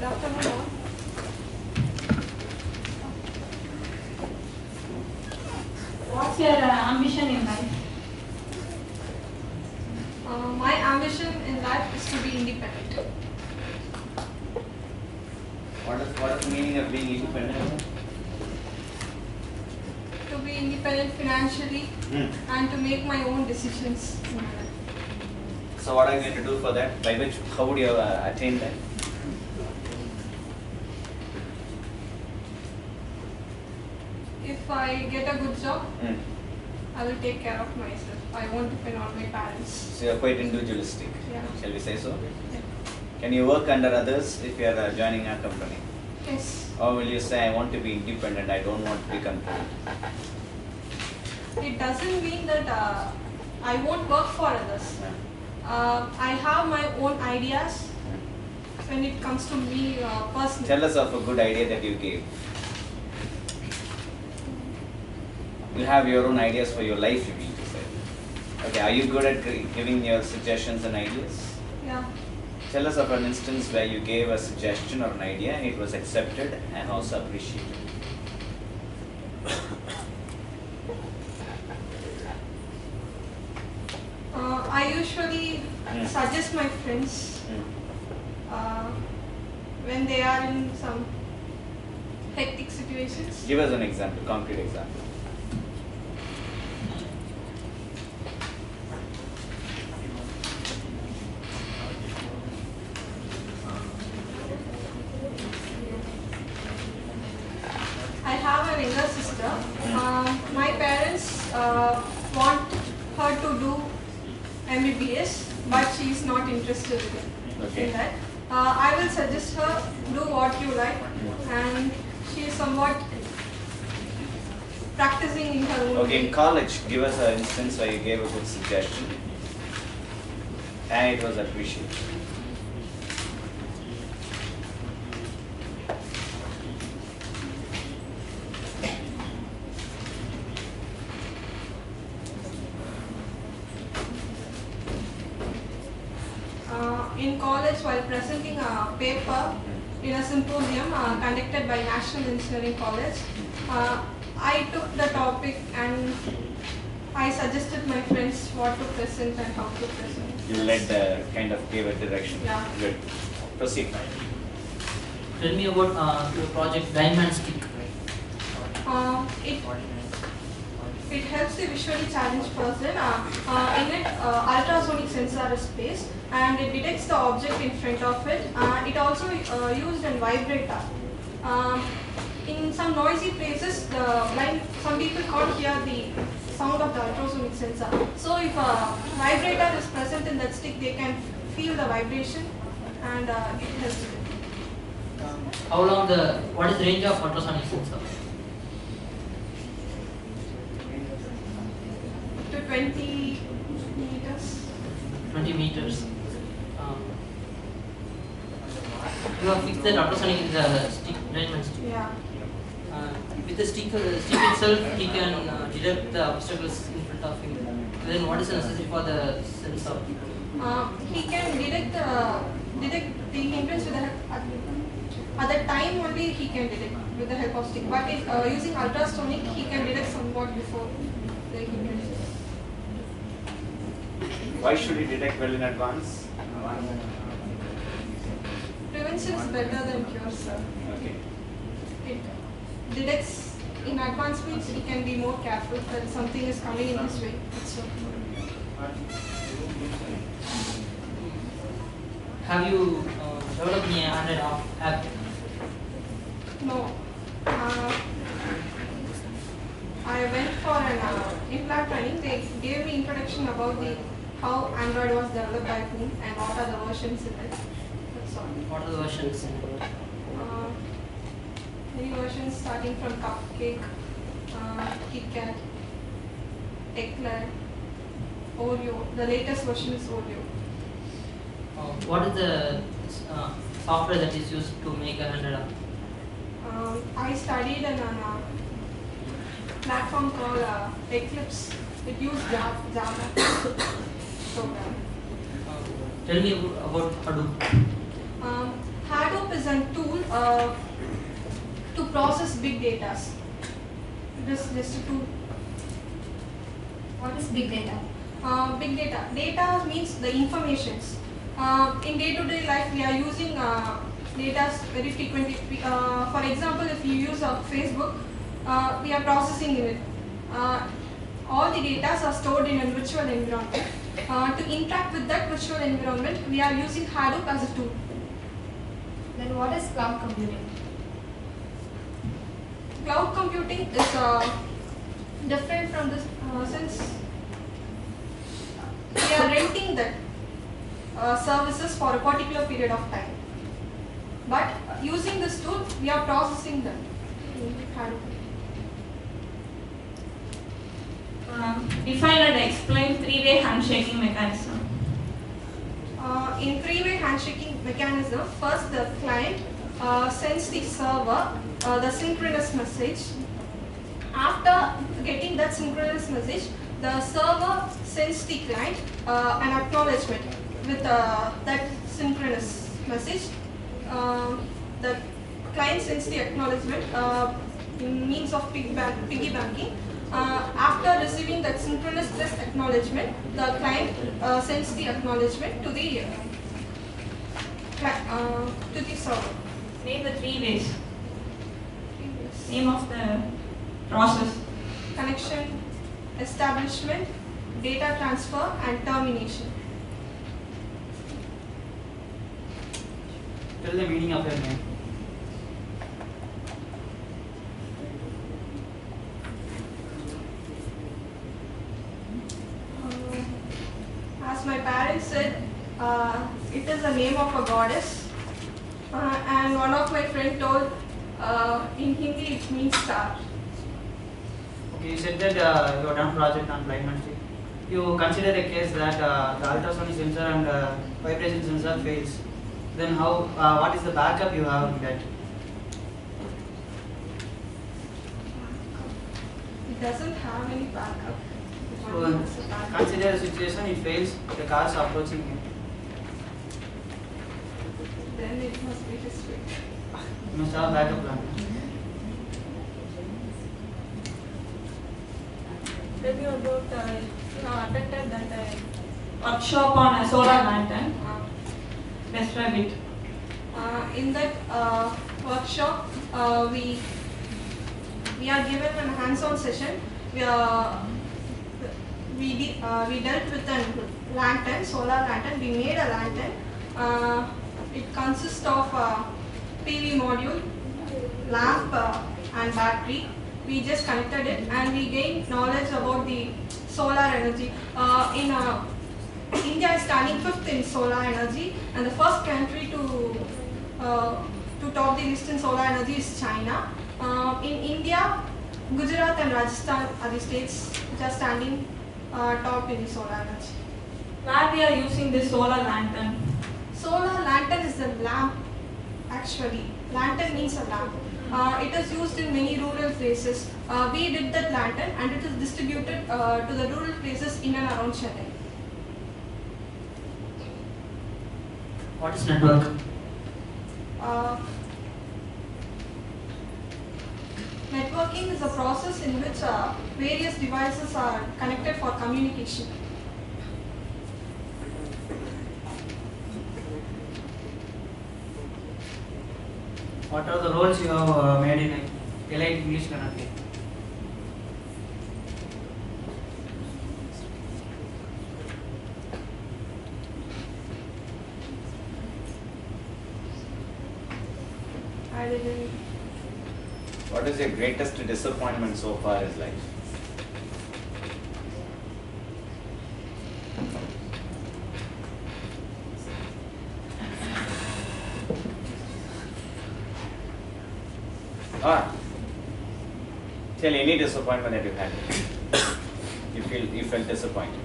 Good afternoon all. What's your ambition in life? My ambition in life is to be independent. What is the meaning of being independent? To be independent financially and to make my own decisions in my life. So what are you going to do for that? How would you attain that? If I get a good job, I will take care of myself. I won't depend on my parents. So you're quite individualistic. Yeah. Shall we say so? Yeah. Can you work under others if you are joining a company? Yes. Or will you say, I want to be independent, I don't want to be controlled? It doesn't mean that I won't work for others. I have my own ideas when it comes to me personally. Tell us of a good idea that you gave. You have your own ideas for your life, you mean to say. Okay, are you good at giving your suggestions and ideas? Yeah. Tell us of an instance where you gave a suggestion or an idea and it was accepted and also appreciated. I usually suggest my friends when they are in some hectic situations. Give us an example, concrete example. I have an younger sister. My parents want her to do MBBS, but she is not interested in that. I will suggest her, do what you like, and she is somewhat practicing in her own Okay, way. in college, give us an instance where you gave a good suggestion and it was appreciated. In college, while presenting a paper in a symposium conducted by National Engineering College, I took the topic and I suggested my friends what to present and how to present. You led the kind of gave a direction. Yeah. Good. Proceed. Tell me about your project Diamond Stick. It helps the visually challenged person. In it, ultrasonic sensor is placed and it detects the object in front of it. It also used in vibrator. In some noisy places, some people can't hear the sound of the ultrasonic sensor. So if a vibrator is present in that stick, they can feel the vibration and it helps them. What is the range of ultrasonic sensor? To 20 meters. 20 meters. You have fixed that ultrasonic in the stick, diamond stick. Yeah. With the stick itself, he can detect the obstacles in front of him. Then what is necessary for the sensor? He can detect the hindrance with the help. At the time only he can detect with the help of stick. But using ultrasonic, he can detect somewhat before the hindrance. Why should you detect well in advance? Prevention is better than cure, sir. Okay. It detects in advance means he can be more careful that something is coming in his way. So, Have you developed any Android app? no. I went for an implant training. They gave me introduction about how Android was developed by whom and what are the versions in it. That's all. What are the versions? Many versions starting from Cupcake, KitKat, Eclair, Oreo. The latest version is Oreo. What is the software that is used to make an Android app? I studied in a platform called Eclipse. It used Java program. Tell me about Hadoop. Hadoop is is a tool to process big data. It is just a tool. What is big data? Big data. Data means the informations. In day-to-day life, we are using data very frequently. For example, if you use Facebook, we are processing it. All the data are stored in a virtual environment. To interact with that virtual environment, we are using Hadoop as a tool. Then what is cloud computing? Cloud computing is different from this since we are renting that services for a particular period of time. But using this tool, we are processing them in Hadoop. Define and explain three-way handshaking mechanism. In three-way handshaking mechanism, first the client sends the server the synchronous message. After getting that synchronous message, the server sends the client an acknowledgement with that synchronous message. The client sends the acknowledgement in means of piggy banking. After receiving that synchronous plus acknowledgement, the client sends the acknowledgement to the server. Name the three ways. Name of the process. Connection, establishment, data transfer, and termination. Tell the meaning of your name. As my parents said, it is the name of a goddess. And one of my friends told in Hindi it means star. Okay, you said that you have done project on blind mistake. You consider a case that the ultrasonic sensor and vibration sensor fails. Then how? What is the backup you have in that? It doesn't have any backup. So consider a situation it fails. The car is approaching you. Then it must be history. You must have a backup plan. Tell me about attended that workshop on a solar lantern. Describe it. In that workshop, we are given a hands-on session. We dealt with a lantern, solar lantern. We made a lantern. It consists of a PV module, lamp, and battery. We just connected it, and we gained knowledge about the solar energy. India is standing 5th in solar energy, and the first country to top the list in solar energy is China. In India, Gujarat and Rajasthan are the states which are standing top in the solar energy. Where we are using this solar lantern. Solar lantern is a lamp, actually. Lantern means a lamp. It is used in many rural places. We did that lantern, and it is distributed to the rural places in and around Chennai. What is network? Networking is a process in which various devices are connected for communication. What are the roles you have made in Elite English Karate? I didn't. What is your greatest disappointment so far in life? Tell any disappointment that you had. You felt disappointed.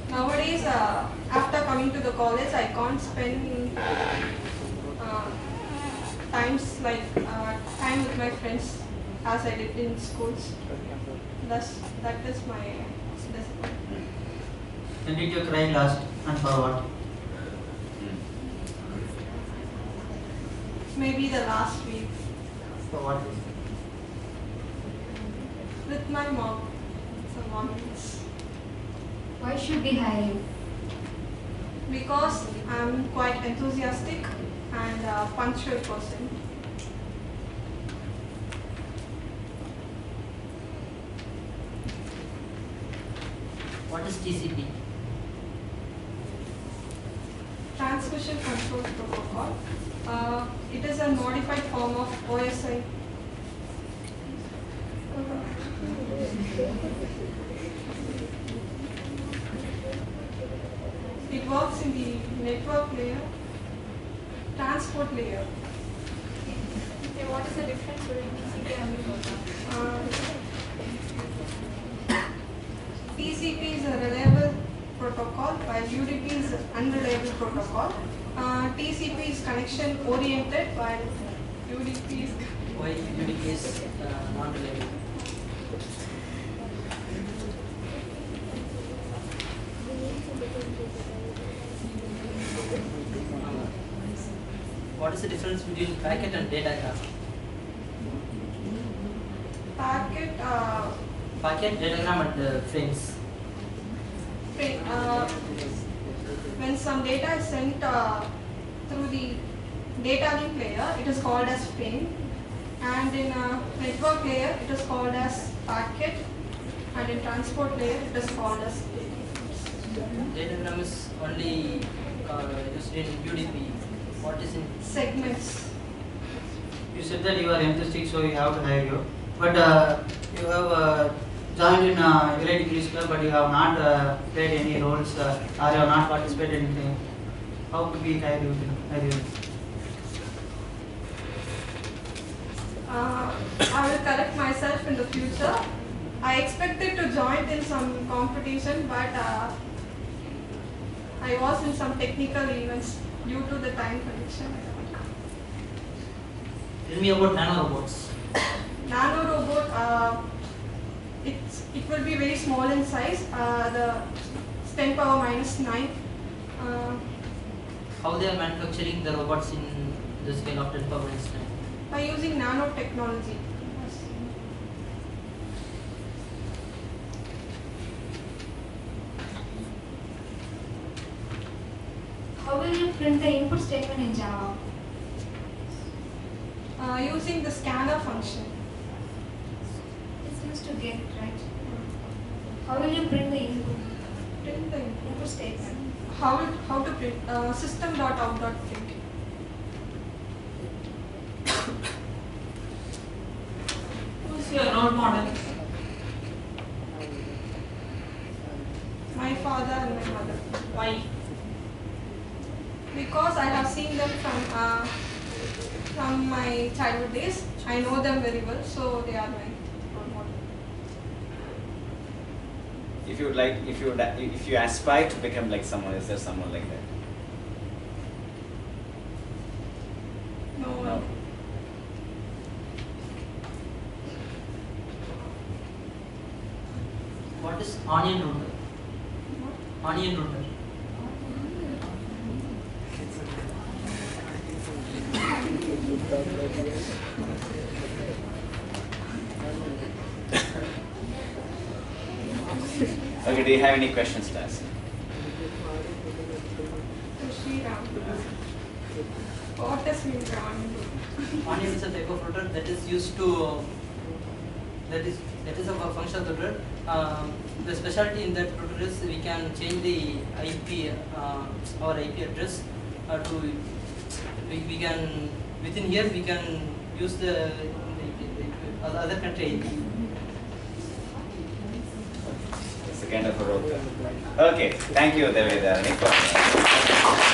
Nowadays, after coming to the college, I can't spend time with my friends as I did in schools. Thus, that is my disappointment. When did you cry last and for what? maybe the last week So what is? with my mom. Some moments. Why should we hire you? Because I'm quite enthusiastic and a punctual person. What is TCP? Transmission Control Protocol. It is a modified form of OSI. It works in the network layer, transport layer. Okay, what is the difference between TCP and TCP is a reliable protocol while UDP is an unreliable protocol. TCP is connection oriented while UDP is Why UDP is not reliable? What is the difference between packet and datagram? packet. Packet, datagram, and frames. When some data is sent through the data link layer, it is called as frame, and in network layer, it is called as packet, and in transport layer, it is called as Datagram is only used in UDP. What is in segments. You said that you are enthusiastic, so we have to hire you. But you have joined in Elite Degrees Club, but you have not played any roles or you have not participated in anything. How could we hire you? I will correct myself in the future. I expected to join in some competition, but I was in some technical events due to the time condition. Tell me about nanorobots. Nano robot, it will be very small in size. The 10 power minus 9. How they are manufacturing the robots in the scale of 10 power minus 9? By using nanotechnology. How will you print the input statement in Java? Using the scanner function. It's used to get, right? How will you print the input? Print the Input statement. how to print system.out.print. Who's your role model? My father and my mother. Why? Because I have seen them from my childhood days. I know them very well, so they are my role model. If you aspire to become like someone, is there someone like that? No. No. What is onion router? Onion router. Okay, do you have any questions to ask? Sriram. What does mean Ram? Onion is a type of router that is used to that is a functional router. The specialty in that router is we can change the IP our IP address to we can within here we can use the other country IP. It's a kind of a router. Okay, thank you, Deveda. Any questions?